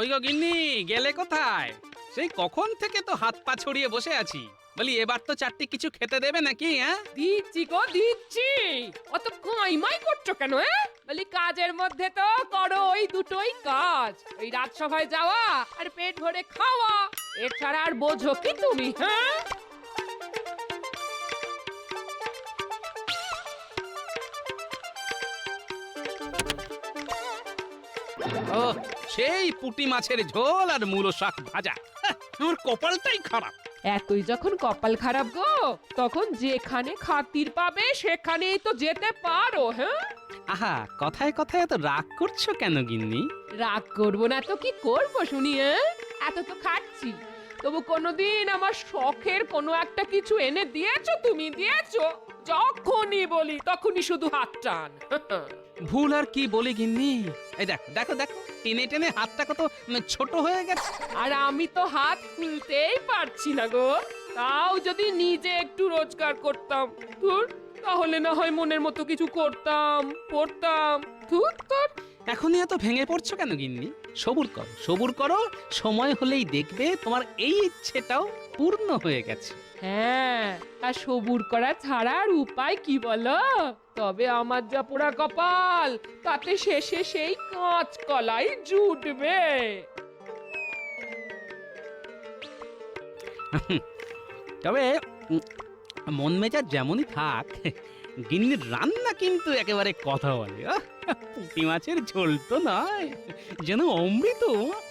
ওই গো গিন্নি, গেলে কোথায়? সেই কখন থেকে তো হাত পা ছড়িয়ে বসে আছি। বলি এবার তো চারটি কিছু খেতে দেবে নাকি? হ্যাঁ, দিচ্ছি গো দিচ্ছি। অত কাইমাই করছো কেন? বলি কাজের মধ্যে তো করো ওই দুটোই কাজ, ওই রাজসভায় যাওয়া আর পেট ভরে খাওয়া। এছাড়া আর বোঝো কি তুমি? হ্যাঁ, ও সেই পুঁটি মাছের ঝোল আর মূলো শাক ভাজা। আমার কপালটাই খারাপ। এতই যখন কপাল খারাপ গো, তখন যেখানে খাতির পাবে সেখানেই তো যেতে পারো। হ্যাঁ, আহা, কথায় কথায় এত রাগ করছো কেন গিন্নি? রাগ করবো না তো কি করবো শুনি? এত তো খাচ্ছি, তবু কোনোদিন আমার শখের কোনো একটা কিছু এনে দিয়েছো? তুমি দিয়েছো? যখনই বলি তখনই শুধু হাত টান। ভুল আর কি বলি গিন্নি? এই দেখো দেখো দেখো, টেনে টেনে হাতটা কত ছোট হয়ে গেছে। আর আমি তো হাত খুলতেই পারছি না গো। তাও যদি নিজে একটু রোজগার করতাম, ধুর, তাহলে না হয় মনের মতো কিছু করতাম, পড়তাম। ধুর তোর। এখনই এত ভেঙে পড়ছো কেন গিন্নি? সবুর করো সবুর করো, সময় হলেই দেখবে তোমার এই ইচ্ছেটাও পূর্ণ হয়ে গেছে। হ্যাঁ, আর সবুর করা ছাড়া আর উপায় কি বলো? তবে আমার যা পোড়া কপাল, তাতে শেষে সেই কাঁচ কলাই জুটবে। তবে মন মেজাজ যেমনই থাক, গিন্নির রান্না কিন্তু একেবারে কথা বলে। পুঁটি মাছের ঝোল তো নয়, যেন অমৃত।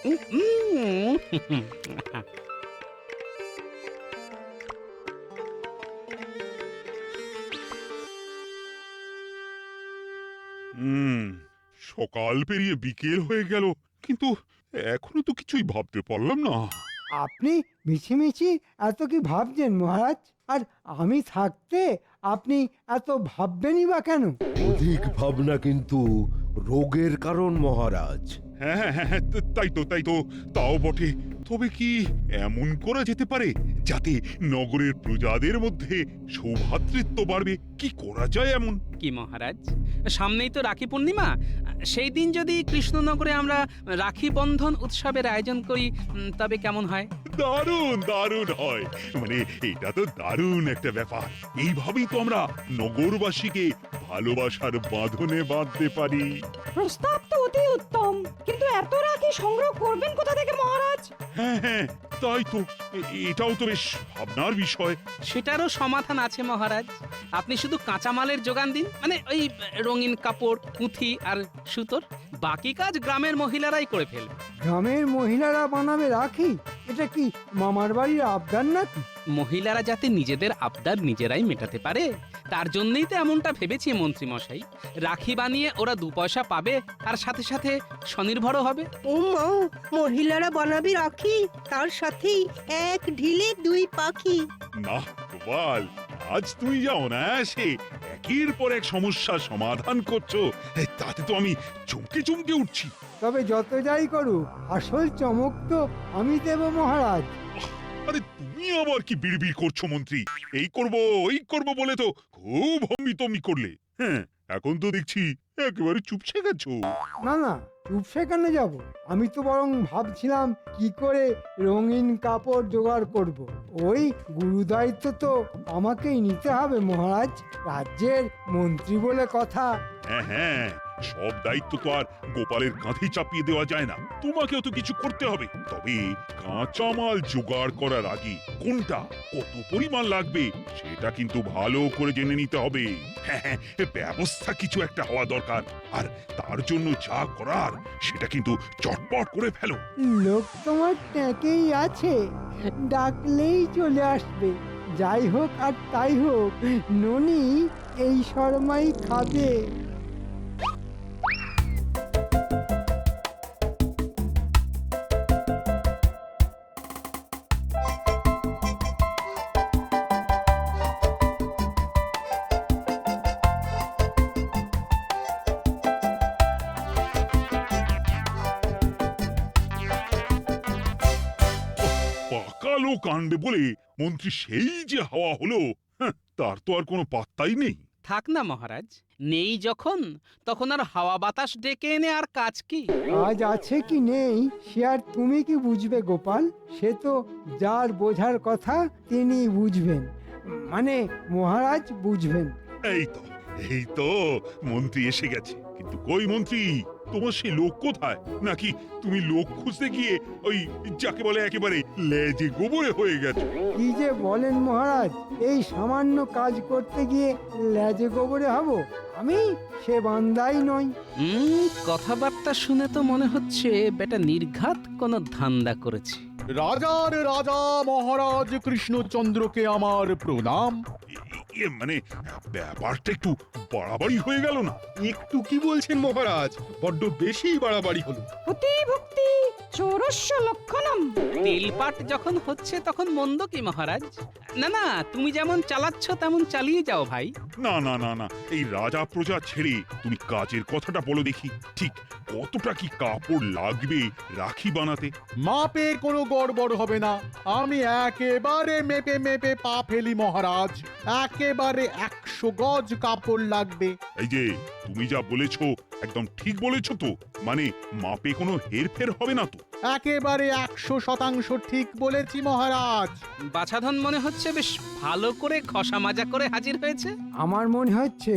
উম, উম। হুম। সকাল পেরিয়ে বিকেল হয়ে গেল, কিন্তু এখনো তো কিছুই ভাবতে পারলাম না। আপনি মিছিমিছি এত কি ভাবছেন মহারাজ? আর আমি থাকতে আপনি এত ভাববেনই বা কেন? অধিক ভাবনা কিন্তু রোগের কারণ মহারাজ। হ্যাঁ হ্যাঁ হ্যাঁ, তাই তো তাও বটে। তবে কি এমন করা যেতে পারে যাতে নগরের প্রজাদের মধ্যে সৌভ্রাতৃত্ব বাড়বে? কি করা যায় এমন? কি মহারাজ, সামনেই তো রাখি পূর্ণিমা। সেই দিন যদি কৃষ্ণনগরে আমরা রাখি বন্ধন উৎসবের আয়োজন করি, তবে কেমন হয়? দারুণ দারুণ হয়। মানে এটা তো দারুণ একটা ব্যাপার। এইভাবেই তো আমরা নগরবাসীকে ভালোবাসার বাঁধনে বাঁধতে পারি। প্রস্তাব তো অতি উত্তম, কিন্তু এত রাখি সংগ্রহ করবেন কোথা থেকে মহারাজ? হ্যাঁ হ্যাঁ, তাই তো। এটাও তো বেশ ভাবনার বিষয়। সেটারও সমাধান আছে মহারাজ। আপনি শুধু কাঁচামালের যোগান দিন, মানে ওই রঙিন কাপড়, পুঁথি আর সুতোর। বাকি কাজ গ্রামের মহিলারাই করে ফেলবে। গ্রামের মহিলারা বানাবে রাখি? এটা কি মামার বাড়ির আবদার নাকি? মহিলারা যাতে নিজেদের আবদার নিজেরাই মেটাতে পারে, তার জন্যই তো এমনটা ভেবেছি মন্ত্রী মশাই। রাখি বানিয়ে ওরা 2 পয়সা পাবে, আর সাথে সাথে স্বনির্ভরও হবে। ও মা, মহিলারা বানাবি রাখি, তার সাথেই এক ঢিলে 2 পাখি। না গোপাল, আজ তুমি যা অনায়াসে একের পর এক সমস্যার সমাধান করছো, তাতে তো আমি চমকে চমকে উঠছি। তবে যত যাই করুক, আসল চমক তো আমি দেব মহারাজ। আরে তুমি আবার কি বিড়বিড় করছো মন্ত্রী? এই করব ওই করব বলে তো খুব হম্বিতম্বি করলে। হ্যাঁ, এখন তো দেখছি একেবারে চুপসে গেছো। না না, চুপ সেখানে যাব? আমি তো বরং ভাবছিলাম কি করে রঙিন কাপড় জোগাড় করব। ওই গুরু দায়িত্ব তো আমাকেই নিতে হবে মহারাজ। রাজ্যের মন্ত্রী বলে কথা। হ্যাঁ হ্যাঁ, সব দায়িত্ব তো আর গোপালের কাঁধে চাপিয়ে দেওয়া যায় না। তোমাকেও তো কিছু করতে হবে। তবে কাঁচামাল জোগাড় করার আগে কোনটা কত পরিমাণ লাগবে সেটা কিন্তু ভালো করে জেনে নিতে হবে। হ্যাঁ হ্যাঁ, ব্যবস্থা কিছু একটা হওয়া দরকার। আর তার জন্য যা করার সেটা কিন্তু চটপট করে ফেলো। লোক তোমার ট্যাঁকেই আছে, ডাকলেই চলে আসবে। যাই হোক আর তাই হোক, ননি এই শর্মাই খাবে। পাকালো কাণ্ডে বলে মন্ত্রী সেই যে হাওয়া হলো, হ্যাঁ, তার তো আর কোনো পাত্তাই নেই। থাক না মহারাজ, নেই যখন তখন আর হাওয়া বাতাস ডেকে এনে আর কাজ কি? কাজ আছে কি নেই সে আর তুমি কি বুঝবে গোপাল? সে তো যার বোঝার কথা তিনি বুঝবেন, মানে মহারাজ বুঝবেন। এই তো মন্ত্রী এসে গেছে। কিন্তু কই মন্ত্রী, তোমার সেই লোক কোথায়? নাকি তুমি লোক খুঁজতে গিয়ে ওই যাকে বলে একেবারে লেজে গোবরে হয়ে গেছো? কি যে বলেন মহারাজ, এই সামান্য কাজ করতে গিয়ে লেজে গোবরে হব? আমি সে বান্দাই নই। কথাবার্তা শুনে তো মনে হচ্ছে বেটা নির্ঘাত কোনো ধান্দা করেছে। রাজার রাজা মহারাজ কৃষ্ণচন্দ্রকে আমার প্রণাম। মানে ব্যাপারটা একটু বাড়াবাড়ি হয়ে গেল না? একটু কি বলছেন মহারাজ, বড্ড বেশি বাড়াবাড়ি হলো। ভক্তি চোরস্য লক্ষণম। তেলপাট যখন হচ্ছে তখন মন্দ কি মহারাজ? না না, তুমি যেমন চালাচ্ছ তেমন চালিয়ে যাও ভাই। না না না না, এই রাজা প্রজা ছেড়ে তুমি কাজের কথাটা বলো দেখি। ঠিক কতটা কি কাপড় লাগবে রাখি বানাতে? মাপের কোনো গড়বড় হবে না, আমি একেবারে মেপে মেপে পা ফেলি মহারাজ। একেবারে 100 গজ কাপড় লাগবে। এই যে তুমি যা বলেছো একদম ঠিক বলেছো তো? মানে মাপে কোনো হেরফের হবে না তো? একেবারে 100% ঠিক বলেছি মহারাজ। বাছাধন মনে হচ্ছে বেশ ভালো করে ঘষা মাজা করে হাজির হয়েছে। আমার মনে হচ্ছে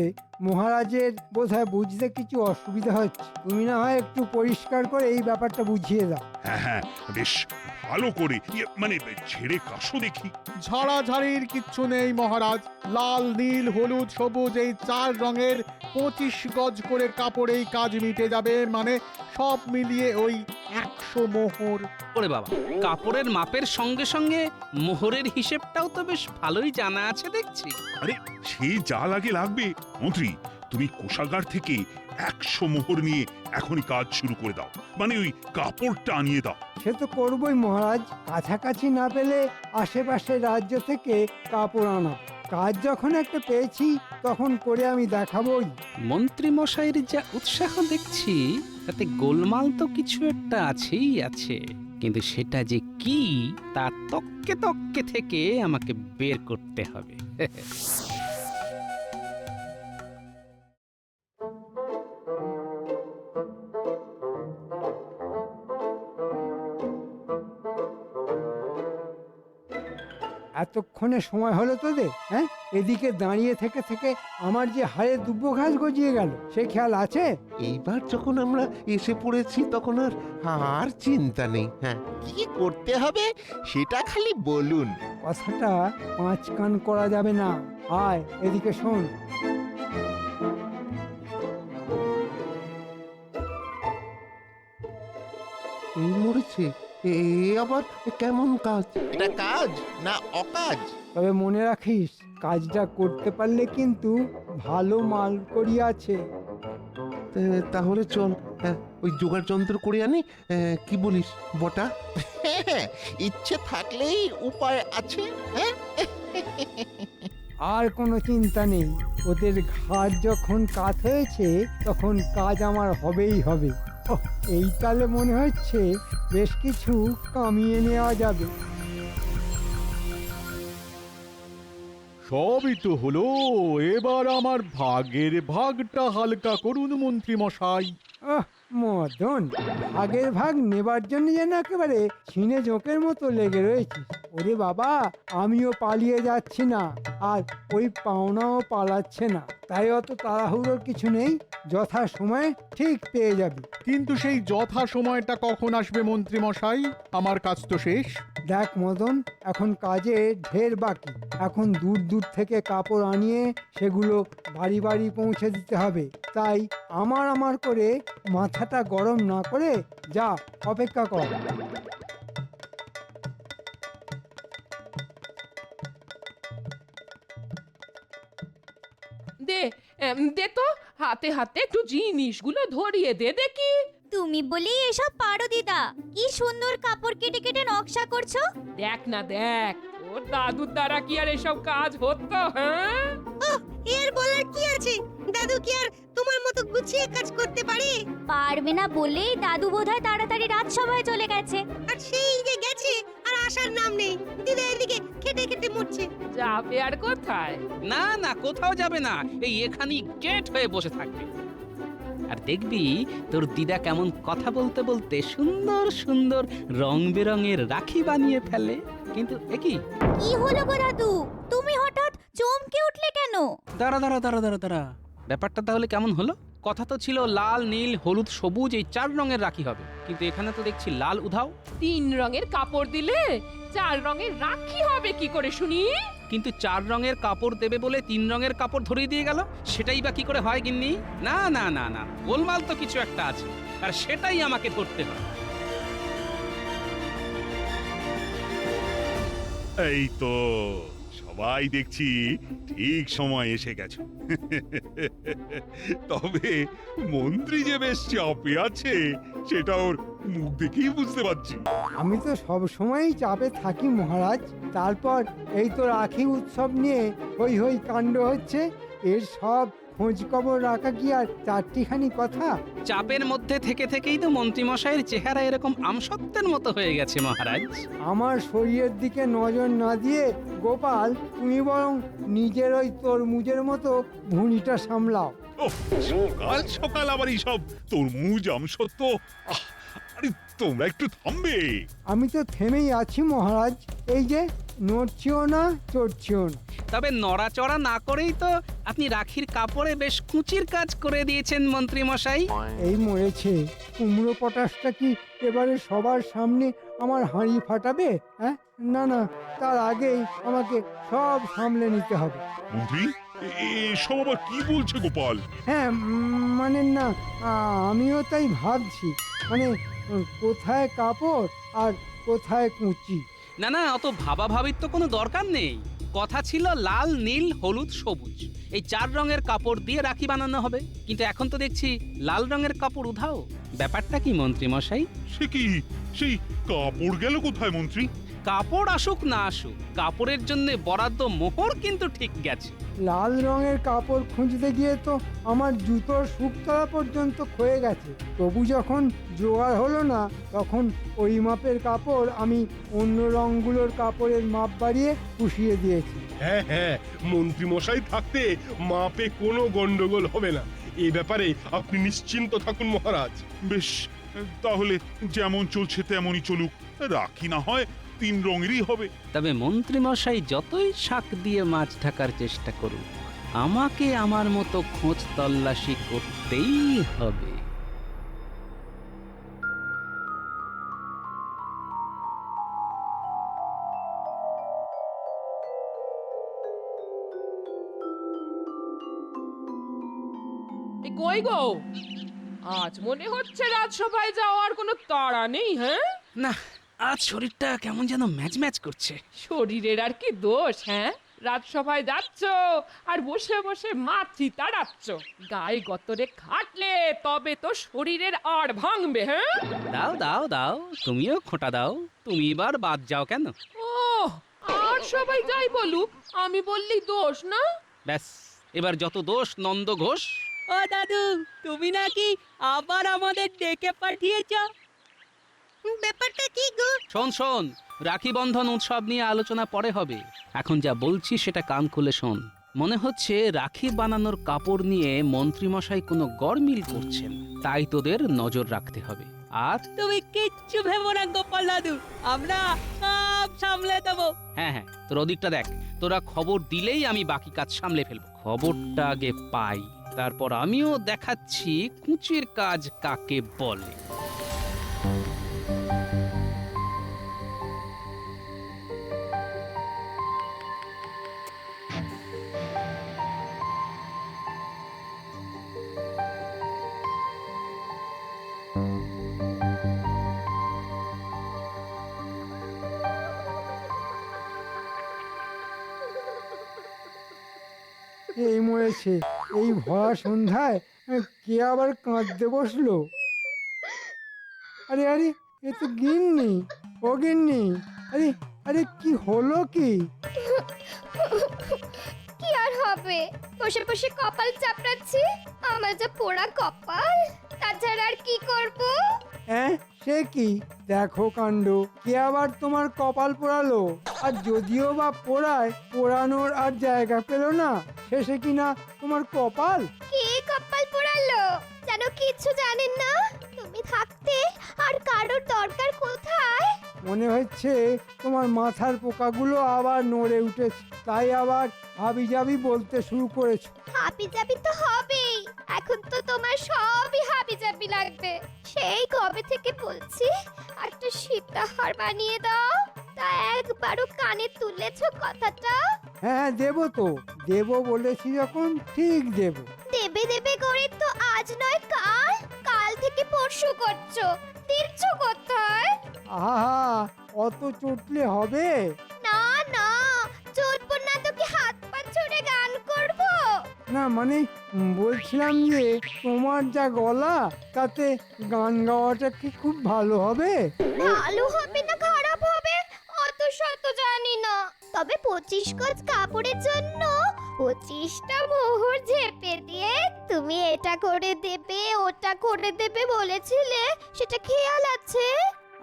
মহারাজের বোধহয় বুঝতে কিছু অসুবিধা হচ্ছে। তুমি না হয় একটু পরিষ্কার করে এই ব্যাপারটা বুঝিয়ে দাও। হ্যাঁ হ্যাঁ, বেশ ভালো করে মানে ছেড়ে কাশো দেখি। ঝাড়াঝাড়ির কিচ্ছু নেই মহারাজ। লাল নীল হলুদ সবুজ এই 4 রঙের 25 গজ করে কাপড়েই কাজ মিটে যাবে, মানে সব মিলিয়ে ওই 100 মোহর। ওরে বাবা, কাপড়ের মাপের সঙ্গে সঙ্গে মোহরের হিসেবটাও তো বেশ ভালোই জানা আছে দেখছি। আরে সে যা লাগে লাগবে মন্ত্রী, তুমি কোষাগার থেকে 100 মোহর নিয়ে এখনই কাজ শুরু করে দাও। মানে ওই কাপড়টা আনিয়ে দাও। সে তো করবই মহারাজ, কাছাকাছি না পেলে আশেপাশের রাজ্য থেকে কাপড় আনা। কাজ যখন একটা পেয়েছি তখন করে আমি দেখাবই। মন্ত্রী মশাইয়ের যা উৎসাহ দেখছি, তাতে গোলমাল তো কিছু একটা আছেই আছে, কিন্তু সেটা যে কি তা তককে তককে থেকে আমাকে বের করতে হবে। এতক্ষণে সময় হলো তোদের? হ্যাঁ, এদিকে দাঁড়িয়ে থেকে থেকে আমার যে হাড়ে দুব্বো ঘাস গজিয়ে গেল সে খেয়াল আছে? এইবার যখন আমরা এসে পড়েছি তখন আর চিন্তা নেই। হ্যাঁ, কি করতে হবে সেটা খালি বলুন। কথাটা 5 কান করা যাবে না। আয় এদিকে শোন। এই মরেছে, এ আবার কেমন কাজ? এটা কাজ না অকাজ? তবে মনে রাখিস, কাজটা করতে পারলে কিন্তু ভালো মাল করিয়াছে। তাহলে চল, হ্যাঁ, ওই জোগাড় যন্ত্র করে আনি। কি বলিস বটা? হ্যাঁ, ইচ্ছে থাকলেই উপায় আছে। হ্যাঁ, আর কোনো চিন্তা নেই, ওদের ঘাট যখন কাত হয়েছে তখন কাজ আমার হবেই হবে। ওহ, এই তালে মনে হচ্ছে বেশ কিছু কামিয়ে নেওয়া যাবে। সবই তো হলো, এবার আমার ভাগের ভাগটা হালকা করুন মন্ত্রী মশাই। মদন, ভাগের ভাগ নেবার জন্য যেন একেবারে ছিনে জোঁকের মতো লেগে রয়েছে। ওরে বাবা, আমিও পালিয়ে যাচ্ছি না, আর ওই পাওনাও পালাচ্ছে না। তাই অত তাড়াহুড়োর কিছু নেই, যথা সময় ঠিক পেয়ে যাবি। কিন্তু সেই যথা সময়টা কখন আসবে মন্ত্রী মশাই? আমার কাজ তো শেষ। দেখ মদন, এখন কাজে ঢের বাকি। এখন দূর দূর থেকে কাপড় আনিয়ে সেগুলো বাড়ি বাড়ি পৌঁছে দিতে হবে। তাই আমার করে মাথাটা গরম না করে যা, অপেক্ষা কর। দে দে তো, হাতে হাতে একটু জিনিসগুলো ধরিয়ে দে দেখি। তুমি বলেই এসব পারো দিদা। কি সুন্দর কাপড় কেটে কেটে নকশা করছো। দেখ না দেখ, ওর দাদুর দ্বারা কি আর এসব কাজ হতো? হ্যাঁ, এর বলার কি আছে? দাদু কি আর তোমার মতো গুছিয়ে কাজ করতে পারে? পারবে না বলেই দাদু বোধহয় তাড়াতাড়ি রাজসভায় চলে গেছে। আর সেই যে গেছে, আর আসার নাম নেই। দিদা এদিকে খেটে খেটে মরছে। যাবে আর কোথায়? না না, কোথাও যাবে না, এই এখানেই গেট হয়ে বসে থাকবে। আর দেখবি তোর দিদা কেমন কথা বলতে বলতে সুন্দর সুন্দর রং বেরঙের রাখি বানিয়ে ফেলে। কিন্তু একই কি হলো গো দাদু, তুমি হঠাৎ চমকে উঠলে কেন? দাঁড়া দাঁড়া দাঁড়া দাঁড়া দাঁড়া, ব্যাপারটা তাহলে কেমন হলো? কথা তো ছিল লাল নীল হলুদ সবুজ এই 4 রঙের রাখি হবে, কিন্তু এখানে তো দেখছি লাল উধাও। 3 রঙের কাপড় দিলে 4 রঙের রাখি হবে কি করে শুনি? কিন্তু 4 রঙের কাপড় দেবে বলে 3 রঙের কাপড় ধরিয়ে দিয়ে গেল, সেটাই বা কি করে হয় গিন্নি? না না না না, গোলমাল তো কিছু একটা আছে, আর সেটাই আমাকে ধরতে হয়। এই তো সবাই দেখছি ঠিক সময় এসে গেছে। তবে মন্ত্রী যে বেশ চাপে আছে সেটা ওর মুখ দেখেই বুঝতে পারছি। আমি তো সব সময়ই চাপে থাকি মহারাজ। তারপর এই তো রাখি উৎসব নিয়ে হই হই কাণ্ড হচ্ছে, এর সব খোঁজ খবর রাখা কি আর 4টিখানি কথা? চাপের মধ্যে থেকে থেকেই তো মন্ত্রীমশাইয়ের চেহারা এরকম আমসত্ত্বের মতো হয়ে গেছে মহারাজ। আমার শরীরের দিকে নজর না দিয়ে গোপাল, তুমি বরং নিজের ওই তরমুজের মতো ভুঁড়িটা সামলাও। ওহ, সকাল সকাল আবার এইসব তরমুজ আমসত্ত্ব, আহ, আরে তোমরা একটু থামবে। আমি তো থেমেই আছি মহারাজ, এই যে নড়ছিও না চড়ছিও না। তবে নড়াচড়া না করেই তো আপনি রাখির কাপড়ে বেশ কুচির কাজ করে দিয়েছেন মন্ত্রীমশাই। এই মরেছে, কুমড়ো পটাশটা কি এবারে সবার সামনে আমার হাঁড়ি ফাটাবে? হ্যাঁ, না না, তার আগেই আমাকে সব সামলে নিতে হবে। মন্ত্রী, এসব আবার কি বলছে গোপাল? হ্যাঁ, মানে না, আমিও তাই ভাবছি, মানে কোথায় কাপড় আর কোথায় কুচি। না না, অত ভাবাভাবির তো কোনো দরকার নেই। কথা ছিল লাল নীল হলুদ সবুজ এই 4 রঙের কাপড় দিয়ে রাখি বানানো হবে, কিন্তু এখন তো দেখছি লাল রঙের কাপড় উধাও। ব্যাপারটা কি মন্ত্রীমশাই? সে কি, সেই কাপড় গেল কোথায় মন্ত্রী? কাপড় আসুক না আসুক, কাপড়ের জন্য বরাদ্দ মোহর কিন্তু ঠিক গেছে। লাল রঙের কাপড় খুঁজতে গিয়ে তো আমার জুতোর শুকতলা পর্যন্ত ক্ষয়ে গেছে। তবু যখন জোগাড় হলো না, তখন ওই মাপের কাপড় আমি অন্য রঙগুলোর কাপড়ের মাপ বাড়িয়ে পুষিয়ে দিয়েছি। হ্যাঁ হ্যাঁ, মন্ত্রী মশাই থাকতে মাপে কোনো গন্ডগোল হবে না। এই ব্যাপারে আপনি নিশ্চিন্ত থাকুন মহারাজ। বেশ, তাহলে যেমন চলছে তেমনই চলুক, রাখি না হয় 3 রঙেরই হবে। তবে মন্ত্রীমশাই যতই শাক দিয়ে মাছ ঢাকার চেষ্টা করুন, আমাকে আমার মতো খোঁজ তল্লাশি করতেই হবে। কই গো, আজ মনে হচ্ছে রাজসভায় যাওয়ার কোনো তাড়া নেই। হ্যাঁ, না, আজ শরীরটা কেমন যেন ম্যাচ ম্যাচ করছে। শরীরের আর কি দোষ? হ্যাঁ, রাজসভায় যাচ্ছ আর বসে বসে মাছি তাড়াচ্ছ। গায়ে গতরে খাটলে তবে তো শরীরের আর ভাঙবে। হ্যাঁ, দাও দাও দাও, তুমিও খোঁটা দাও। তুমি এবার বাদ যাও কেন? ও, আর সবাই যাই বলুক, আমি বললি দোষ না? ব্যাস, এবার যত দোষ নন্দ ঘোষ। ও দাদু, তুমি নাকি আবার আমাদের ডেকে পাঠিয়েছ? ব্যাপারটা কি গো? শোন শোন, রাখি বন্ধন উৎসব নিয়ে আলোচনা পরে হবে। এখন যা বলছি সেটা কান খুলে শোন। মনে হচ্ছে রাখি বানানোর কাপড় নিয়ে মন্ত্রীমশাই কোনো গড়মিল করছেন, তাই তোদের নজর রাখতে হবে। আর তুমি কিচ্ছু ভেবো না গোপাল দাদু, আমরা সব সামলে দেবো। হ্যাঁ হ্যাঁ, তোর ওদিকটা দেখ, তোরা খবর দিলেই আমি বাকি কাজ সামলে ফেলবো। খবরটা আগে পাই, তারপর আমিও দেখাচ্ছি কুচির কাজ কাকে বলে। এই মরেছে, এই ভরা সন্ধ্যায় কে আবার কাঁদতে বসলো? আরে আরে, এ তো গিন্নি। ও গিন্নি, আরে আরে, কি হলো কি? কি আর হবে, বসে বসে কপাল চাপড়াচ্ছি। আমার যা পোড়া কপাল, তাছাড়া আর কি করব? হ্যাঁ, সে কি? দেখো কাণ্ড, কে আবার তোমার কপাল পোড়ালো? আর যদিও বা পোড়ায়, পোড়ানোর আর জায়গা পেল না, শেষে কিনা তোমার কপাল। কে কপাল পোড়ালো? যেন কিছু জানেন না। তুমি থাকতে আর কারোর দরকার কোথায়? মনে হচ্ছে তোমার মাথার পোকাগুলো আবার নড়ে উঠেছে, তাই আবার হাবিজাবি বলতে শুরু করেছো। হাবিজাবি তো হবেই। এখন তো তোমার সবই হাবিজাবি লাগবে। সেই কবে থেকে বলছি একটা সীতাহার বানিয়ে দাও, তা একবারও কানে তুলেছো কথাটা? হ্যাঁ দেবো তো, দেবো বলেছি যখন ঠিক দেবো। দেবে দেবে করে তো আজ নয় কাল, কাল থেকে পরশু করছো। দিচ্ছ কোথায়? আহা, অত চটলে হবে? না না, চটবো না তো কি হাত পা ছুড়ে গান করবো? না মানে বলছিলাম যে তোমার যা গলা, তাতে গান গাওয়াটা কি খুব ভালো হবে? ভালো হবে না খারাপ হবে অত শত জানি না, তবে 25 গজ কাপড়ের জন্য 25টা মোহর ঝেপে দিয়ে তুমি এটা করে দেবে ওটা করে দেবে বলেছিলে, সেটা খেয়াল আছে?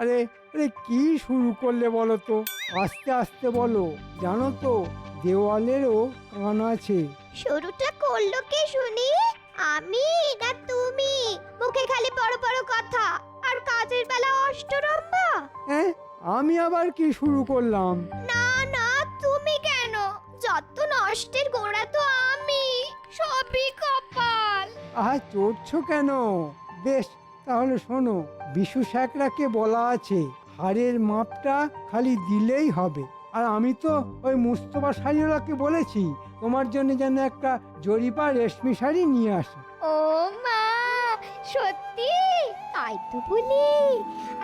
আরে আরে কি শুরু করলে বলো তো? আস্তে আস্তে বলো, জানো তো দেওয়ালেরও কান আছে। শুরুটা করলো কে শুনি? আমি না তুমি? মুখে খালি বড় বড় কথা আর কাজের বেলা অষ্টরম্ভা। হ্যাঁ, আমি আবার কি শুরু করলাম? না না, তুমি কেন? যত নষ্টের গোড়া তো আমি, সবই কপাল। আহা, চড়ছো কেন? বেশ, তাহলে শোনো, বিশু স্যাকরাকে বলা আছে হাড়ের মাপটা খালি দিলেই হবে। আর আমি তো ওই মুস্তফা শাড়িওয়ালাকে বলেছি তোমার জন্য যেন একটা জরিপা রেশমি শাড়ি নিয়ে আসে। ও মা, সত্যি? তাই তো বলি,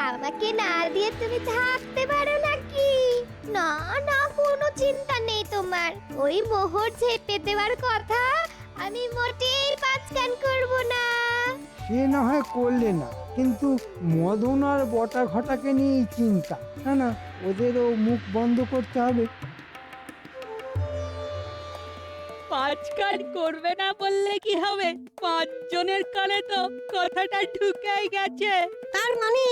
আমাকে না দিয়ে তুমি থাকতে পারো নাকি? না না, কোনো চিন্তা নেই তোমার। ওই মোহর ঝেপে দেওয়ার কথা আমি মোটেই পাঁচকান করব না। সে না হয় করলে না, কিন্তু মদন আর বটা ঘটাকে নিয়েই চিন্তা। না না, ওদেরও মুখ বন্ধ করতে হবে। 5 কান করবে না বললে কি হবে? 5 জনের কানে তো কথাটা ঢুকেই গেছে। তার মানে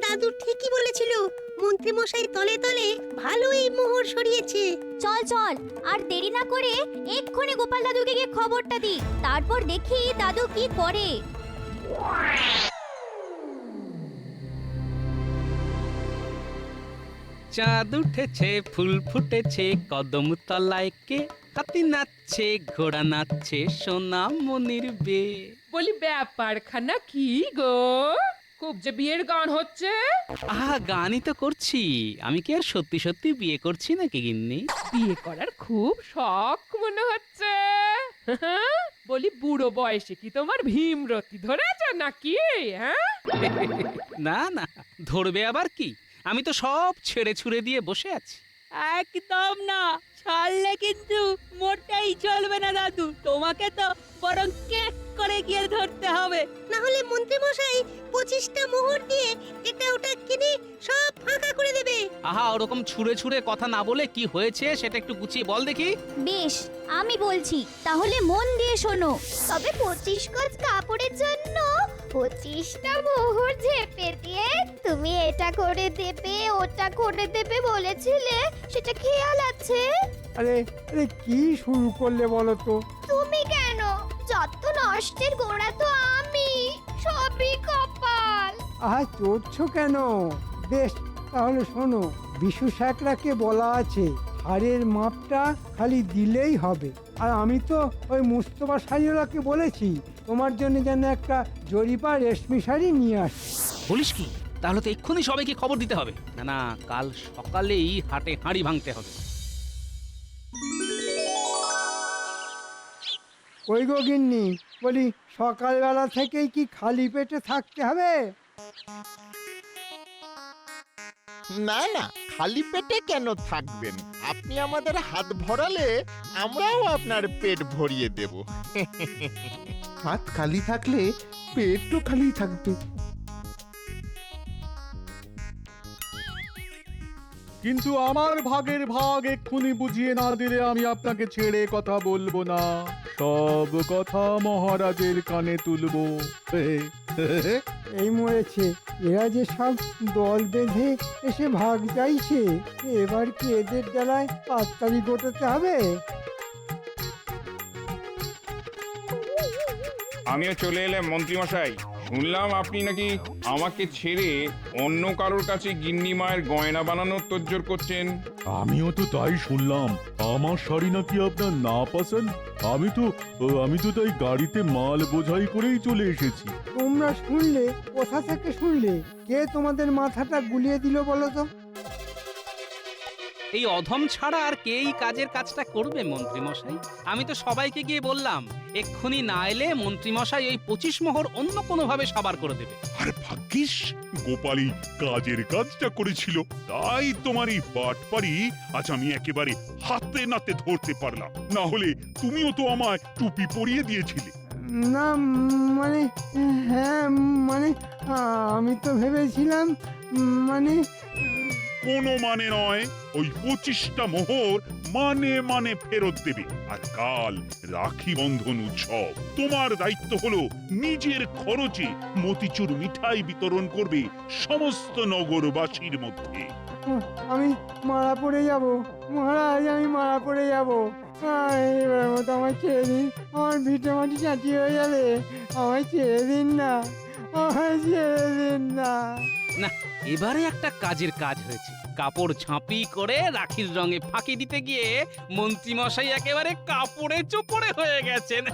দাদু ঠিকই বলেছিল, মন্ত্রী মশাই তলে তলে ভালোই মোহর সরিয়েছে। চল চল, আর দেরি না করে এক্ষুনি গোপাল দাদুকে গিয়ে খবরটা দি, তারপর দেখি দাদু কি করে। চাঁদ উঠেছে, ফুল ফুটেছে, কদম তলায় কে, হাতি নাচছে, ঘোড়া নাচছে, সোনা মনির বে। বলি ব্যাপারখানা কি গো? খুব যে বিয়ের গান হচ্ছে। আহা, গানই তো করছি। আমি কি আর সত্যি সত্যি বিয়ে করছি নাকি গিন্নি? বিয়ে করার খুব শখ মনে হচ্ছে। বলি বুড়ো বয়সে কি তোমার ভীমরতি ধরেছ নাকি? হ্যাঁ, না না, ধরবে আবার কি? আমি তো সব ছেড়ে ছুড়ে দিয়ে বসে আছি। একদম না, ছাড়লে কিন্তু মোটেই চলবে না দাদু। তোমাকে তো বরং কেক করে গিয়ে ধরতে হবে। না হলে মন্ত্রী মশাই 25টা মোহর দিয়ে এটা ওটা কিনে সব ফাঁকা করে দেবে। আহা, ওরকম ছুড়ে ছুড়ে কথা না বলে কি হয়েছে সেটা একটু গুছিয়ে বল দেখি। বেশ, আমি বলছি, তাহলে মন দিয়ে শোনো। তবে 25 গজ কাপড়ের জন্য 25টা মোহর ঝেপে দিয়ে তুমি এটা করে দেবে ওটা করে দেবে বলেছিলে, সেটা খেয়াল আছে? আরে আরে কি শুরু করলে বলো তো? তুমি কেন? যত নষ্টের গোড়া তো আমি, সবই কপাল। আহা, চড়ছো কেন? বেশ, তাহলে শোনো, বিশু স্যাকরাকে বলা আছে হাড়ের মাপটা খালি দিলেই হবে। আর আমি তো ওই মুস্তফা শাড়িওয়ালাকে বলেছি তোমার জন্য যেন একটা জরিপা রেশমি শাড়ি নিয়ে আসে। বলিস কি? তাহলে তো এক্ষুনি সবাইকে খবর দিতে হবে। না না, কাল সকালেই হাটে হাঁড়ি ভাঙতে হবে। ওই গো গিন্নি, বলি সকালবেলা থেকেই কি খালি পেটে থাকতে হবে? না না, খালি পেটে কেন থাকবেন? আপনি আমাদের হাত ভরালে আমরাও আপনার পেট ভরিয়ে দেব। হাত খালি থাকলে পেট তো খালি থাকবে। কিন্তু আমার ভাগের ভাগ এক্ষুনি বুঝিয়ে না দিলে আমি আপনাকে ছেড়ে কথা বলবো না, সব কথা মহারাজের কানে তুলবো। এই মরেছে, এরা যে সব দল বেঁধে এসে ভাগ চাইছে, এবার কি এদের জ্বালায় পাঁচতারি গোটাতে হবে? আমিও চলে এলাম মন্ত্রীমশাই। শুনলাম আপনি নাকি আমাকে ছেড়ে অন্য কারোর কাছে গিন্নি মায়ের গয়না বানানোর তোড়জোড় করছেন। আমিও তো তাই শুনলাম। আমার শাড়ি নাকি আপনার না পছন্দ। আমি তো তাই গাড়িতে মাল বোঝাই করেই চলে এসেছি। তোমরা শুনলে? কোথা থেকে শুনলে? কে তোমাদের মাথাটা গুলিয়ে দিল বলো তো? এই অধম ছাড়া আর কে এই কাজের কাজটা করবে মন্ত্রী মশাই? আমি তো সবাইকে গিয়ে বললাম, এক্ষুনি না এলে মন্ত্রী মশাই ওই 25 মোহর অন্য কোনো ভাবে সাবার করে দেবে। আর ভাগ্যিস গোপালই কাজের কাজটা করেছিল, তাই তোমার এই বাটপারি আজ আমি একেবারে হাতে নাতে ধরতে পারলাম। না হলে তুমিও তো আমায় টুপি পরিয়ে দিয়েছিলে। না মানে, হ্যাঁ মানে, আমি তো ভেবেছিলাম মানে। কোনো মানে নয়, ওই 25টা মোহর মানে ফেরত দেবে। আর কাল রাখি বন্ধন উৎসব, তোমার দায়িত্ব হলো নিজের খরচে মতিচুর মিঠাই বিতরণ করবে সমস্ত নগরবাসীর মধ্যে। আমি মারা পড়ে যাব মহারাজ, আমি মারা পড়ে যাব। এবার মতো আমার ছেড়ে দিন, আমার ভিটে মাটি চাঁচি হয়ে যাবে। আমায় ছেড়ে দিন না, আমায় ছেড়ে দিন না। না, এবারে একটা কাজের কাজ হয়েছে। কাপড় ঝাঁপি করে রাখির রঙে ফাঁকি দিতে গিয়ে মন্ত্রী মশাই একেবারে কাপড়ে চোপড়ে হয়ে গেছেন।